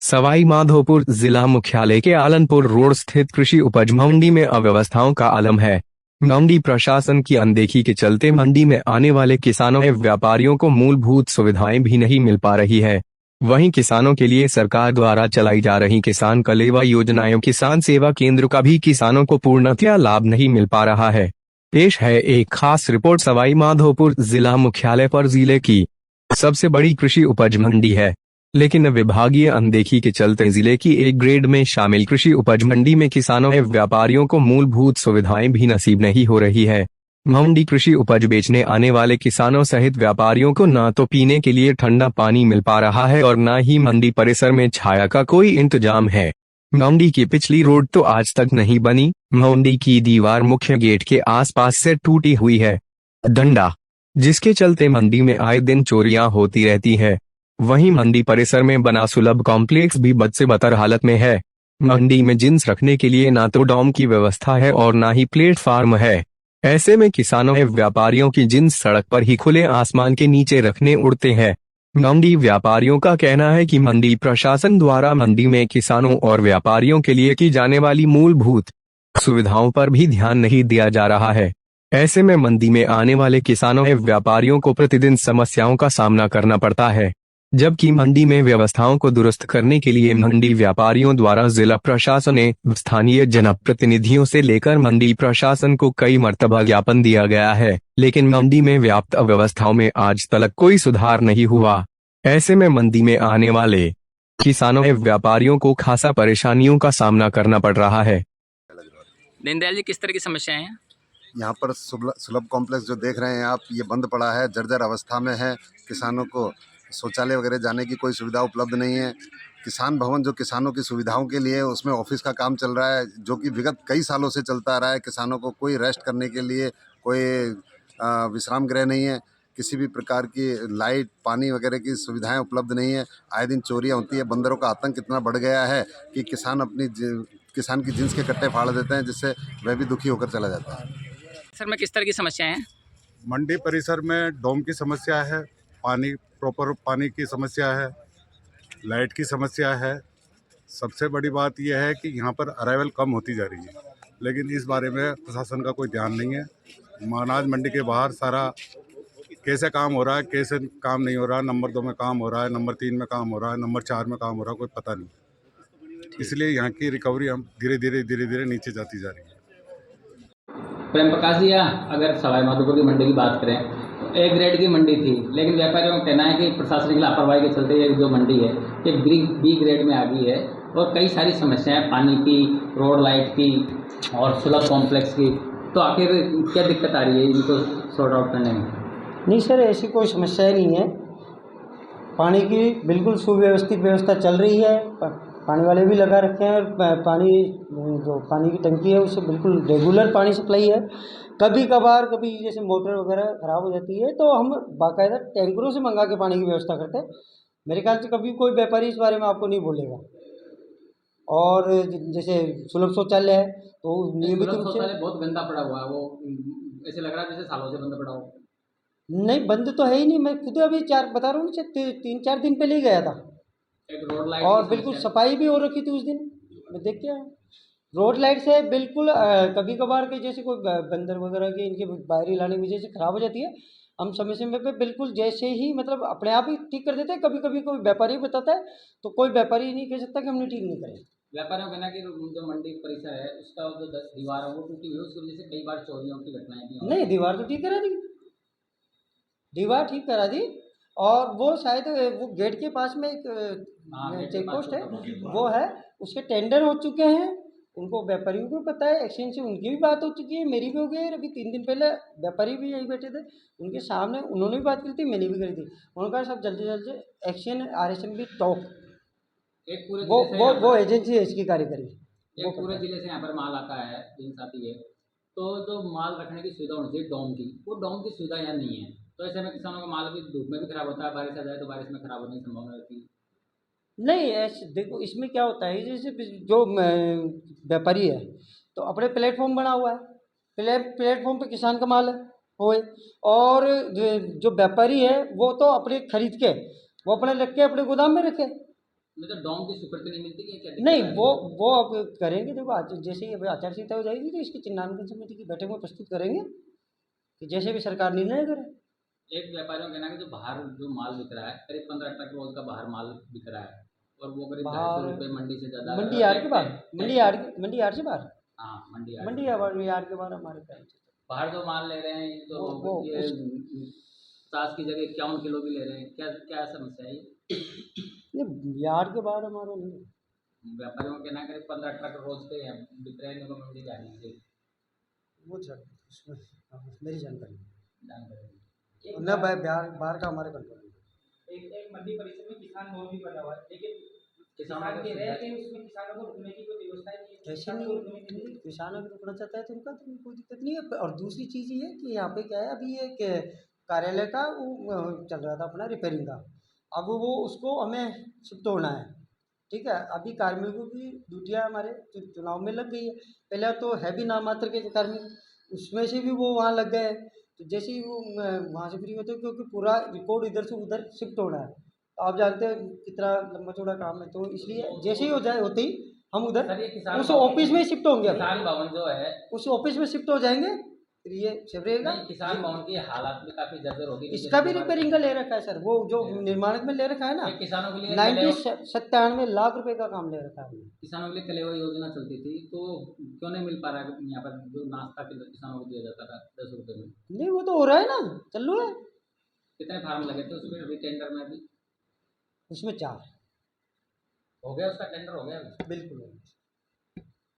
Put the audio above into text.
सवाई माधोपुर जिला मुख्यालय के आलनपुर रोड स्थित कृषि उपज मंडी में अव्यवस्थाओं का आलम है। मंडी प्रशासन की अनदेखी के चलते मंडी में आने वाले किसानों एवं व्यापारियों को मूलभूत सुविधाएं भी नहीं मिल पा रही है। वहीं किसानों के लिए सरकार द्वारा चलाई जा रही किसान कलेवा योजना एवं किसान सेवा केंद्र का भी किसानों को पूर्णतया लाभ नहीं मिल पा रहा है। पेश है एक खास रिपोर्ट। सवाई माधोपुर जिला मुख्यालय पर जिले की सबसे बड़ी कृषि उपज मंडी है, लेकिन विभागीय अनदेखी के चलते जिले की एक ग्रेड में शामिल कृषि उपज मंडी में किसानों एवं व्यापारियों को मूलभूत सुविधाएं भी नसीब नहीं हो रही है। मंडी कृषि उपज बेचने आने वाले किसानों सहित व्यापारियों को न तो पीने के लिए ठंडा पानी मिल पा रहा है और न ही मंडी परिसर में छाया का कोई इंतजाम है। मंडी की पिछली रोड तो आज तक नहीं बनी। मंडी की दीवार मुख्य गेट के आसपास से टूटी हुई है, डंडा, जिसके चलते मंडी में आए दिन चोरियां होती रहती है। वहीं मंडी परिसर में बना सुलभ कॉम्प्लेक्स भी बद से बदतर हालत में है। मंडी में जिन्स रखने के लिए ना तो डॉम की व्यवस्था है और ना ही प्लेटफार्म है। ऐसे में किसानों एवं व्यापारियों की जिन्स सड़क पर ही खुले आसमान के नीचे रखने उड़ते हैं। मंडी व्यापारियों का कहना है कि मंडी प्रशासन द्वारा मंडी में किसानों और व्यापारियों के लिए की जाने वाली मूलभूत सुविधाओं पर भी ध्यान नहीं दिया जा रहा है। ऐसे में मंडी में आने वाले किसानों एवं व्यापारियों को प्रतिदिन समस्याओं का सामना करना पड़ता है, जबकि मंडी में व्यवस्थाओं को दुरुस्त करने के लिए मंडी व्यापारियों द्वारा जिला प्रशासन ने स्थानीय जनप्रतिनिधियों से लेकर मंडी प्रशासन को कई मर्तबा ज्ञापन दिया गया है, लेकिन मंडी में व्याप्त अव्यवस्थाओं में आज तक कोई सुधार नहीं हुआ। ऐसे में मंडी में आने वाले किसानों एवं व्यापारियों को खासा परेशानियों का सामना करना पड़ रहा है। दीनदयाल जी, किस तरह की समस्याएं हैं? यहाँ पर सुलभ कॉम्प्लेक्स जो देख रहे हैं आप, ये बंद पड़ा है, जर्जर अवस्था में है। किसानों को शौचालय वगैरह जाने की कोई सुविधा उपलब्ध नहीं है। किसान भवन जो किसानों की सुविधाओं के लिए, उसमें ऑफिस का काम चल रहा है, जो कि विगत कई सालों से चलता आ रहा है। किसानों को कोई रेस्ट करने के लिए कोई विश्राम गृह नहीं है। किसी भी प्रकार की लाइट, पानी वगैरह की सुविधाएं उपलब्ध नहीं है। आए दिन चोरियां होती है। बंदरों का आतंक इतना बढ़ गया है कि किसान की जिन्स के कट्टे फाड़ देते हैं, जिससे वह भी दुखी होकर चला जाता है। सर, में किस तरह की समस्याएं हैं? मंडी परिसर में डोम की समस्या है, प्रॉपर पानी की समस्या है, लाइट की समस्या है। सबसे बड़ी बात यह है कि यहाँ पर अराइवल कम होती जा रही है, लेकिन इस बारे में प्रशासन का कोई ध्यान नहीं है। अनाज मंडी के बाहर सारा कैसे काम हो रहा है, कैसे काम नहीं हो रहा है। नंबर 2 में काम हो रहा है, नंबर 3 में काम हो रहा है, नंबर 4 में काम हो रहा है, कोई पता नहीं। इसलिए यहाँ की रिकवरी हम धीरे धीरे नीचे जाती जा रही है। प्रेम प्रकाश जी, अगर सवाई माधोपुर की मंडी की बात करें तो ए ग्रेड की मंडी थी, लेकिन व्यापारियों का कहना है कि प्रशासनिक लापरवाही के चलते ये जो मंडी है ये बी ग्रेड में आ गई है और कई सारी समस्याएं पानी की, रोड लाइट की और सुलभ कॉम्प्लेक्स की। तो आखिर क्या दिक्कत आ रही है इनको सॉर्ट आउट करने में? नहीं सर, ऐसी कोई समस्या नहीं है। पानी की बिल्कुल सुव्यवस्थित व्यवस्था चल रही है। पानी वाले भी लगा रखे हैं और पानी की टंकी है उससे बिल्कुल रेगुलर पानी सप्लाई है। कभी कभार जैसे मोटर वगैरह ख़राब हो जाती है तो हम बाकायदा टैंकरों से मंगा के पानी की व्यवस्था करते हैं। मेरे ख्याल से कभी कोई व्यापारी इस बारे में आपको नहीं बोलेगा। और जैसे सुलभ शौचालय है तो नियमित रूप से बहुत गंदा पड़ा हुआ है, वो ऐसे लग रहा है जैसे सालों से बंद पड़ा हो। नहीं, बंद तो है ही नहीं। मैं खुद अभी बता रहा हूँ, 3-4 दिन पहले ही गया था। एक रोड लाइट और बिल्कुल सफाई भी हो रखी थी उस दिन, मैं देख के आया। रोड लाइट से बिल्कुल कभी कभार के जैसे कोई बंदर वगैरह के इनके बाहरी लाने की वजह से ख़राब हो जाती है। हम समय समय पे बिल्कुल जैसे ही मतलब अपने आप ही ठीक कर देते हैं। कभी कभी कोई व्यापारी बताता है तो कोई व्यापारी नहीं कह सकता कि हमने ठीक नहीं करे। व्यापारियों का कहना कि जो मंडी परिसर है उसका जो 10 दीवार है वो टूटी हुई है, उसकी वजह से कई बार चोरियों की घटनाएं भी। नहीं, दीवार तो ठीक करा दी, दीवार ठीक करा दी। और वो शायद वो गेट के पास में एक चेक पोस्ट है, वो है, उसके टेंडर हो चुके हैं। उनको व्यापारियों को पता है, एक्सचेंज से उनकी भी बात हो चुकी है, मेरी भी हो गई है। अभी 3 दिन पहले व्यापारी भी यहीं बैठे थे, उनके सामने उन्होंने भी बात करी थी, मैंने भी करी थी। उन्होंने कहा सब जल्दी जल्दी एक्शन RSM भी टॉप एक पूरे वो एजेंसी है इसकी कार्यकारी। वो पूरे जिले से यहाँ पर माल आता है, जिन्स आती है, तो जो माल रखने की सुविधा होनी चाहिए डॉम की, वो डॉम की सुविधा यहाँ नहीं है। तो ऐसे में किसानों का माल भी धूप में भी खराब होता है, बारिश आ जाए तो बारिश में खराब होने की संभावना रहती है। नहीं, ऐसे देखो, इसमें क्या होता है, जैसे जो व्यापारी है तो अपने प्लेटफॉर्म बना हुआ है, प्लेटफॉर्म पे किसान का माल है होए, और जो व्यापारी है वो तो अपने खरीद के वो अपने रख के अपने गोदाम में रखे। मतलब डॉम की स्वीकृति नहीं मिलती कि क्या दिक्कत नहीं आ रही है? वो अब करेंगे। देखो जैसे ही अभी आचार संहिता हो जाएगी तो इसकी चिन्हांकन समिति की बैठक में प्रस्तुत करेंगे कि जैसे भी सरकार निर्णय करे। एक व्यापारियों का कहना है कि जो बाहर जो माल बिक रहा है करीब 15 ट्रक रोज का बाहर माल बिक रहा है और वो करीब 250 बाहर रुपये मंडी से ज़्यादा मंडी यार्ड के बाहर, मंडी यार्ड से बाहर, हाँ मंडी यार्ड मंडी यार्ड के बाहर हमारे पास। बाहर जो माल ले रहे हैं जो वो ये 50 की जगह 51 किलो भी ले रहे हैं, क्या क्या समस्या है ये? ये यार्ड के बाहर हमारा नहीं है। व्यापारियों का कहना है करीब 15 ट्रक रोज के हैं बिक रहे हैं इनको मंडी जानी है वो सर उसमें मेरी जानकारी नहीं। जानकारी ना बाहर का हमारे कंट्रोल में। एक मंडी परिसर में किसान भवन भी बना हुआ है, लेकिन किसानों किसान को कह रहे हैं कि उसमें किसानों को रुकने की कोई व्यवस्था नहीं है। कैसे किसानों को रुकने की नहीं, किसान अगर रुकना चाहता है तो उनका तो कोई दिक्कत नहीं है। और दूसरी चीज़ ये है कि यहाँ पे क्या है, अभी ये कार्यालय का वो चल रहा था अपना रिपेयरिंग का। अब वो उसको हमें शिफ्ट होना है, ठीक है। अभी कार्मिकों की ड्यूटियाँ हमारे चुनाव में लग गई है। पहले तो है भी नाम मात्र के कार्मिक, उसमें से भी वो वहाँ लग गए। तो जैसे ही वो वहाँ से फ्री होते हैं, क्योंकि पूरा रिकॉर्ड इधर से उधर शिफ्ट होना है। आप जानते हैं कितना लंबा चौड़ा काम है, तो इसलिए जैसे ही हो जाए होते ही हम उधर सर ये किसान उस ऑफिस में शिफ्ट होंगे। किसान भवन जो है उस ऑफिस में शिफ्ट हो जाएंगे, फिर ये सब रहेगा। नहीं, किसान भवन की हालात भी काफी जर्जर होगी इसका भी रिपेयरिंग का ले रखा है सर, वो जो निर्माण में ले रखा है ना, ये किसानों के लिए 97 लाख रुपए का काम ले रखा है हमने। किसानों के लिए कलेवा योजना चलती थी, तो क्यों नहीं मिल पा रहा है यहाँ पर जो नाश्ता के किसानों को दिया जाता था 10 रुपए में? नहीं वो तो हो रहा है ना, चालू है। कितने फार्म लगे थे उसमें अभी टेंडर में? अभी उसमें 4 हो गया, उसका टेंडर हो गया अभी? बिल्कुल।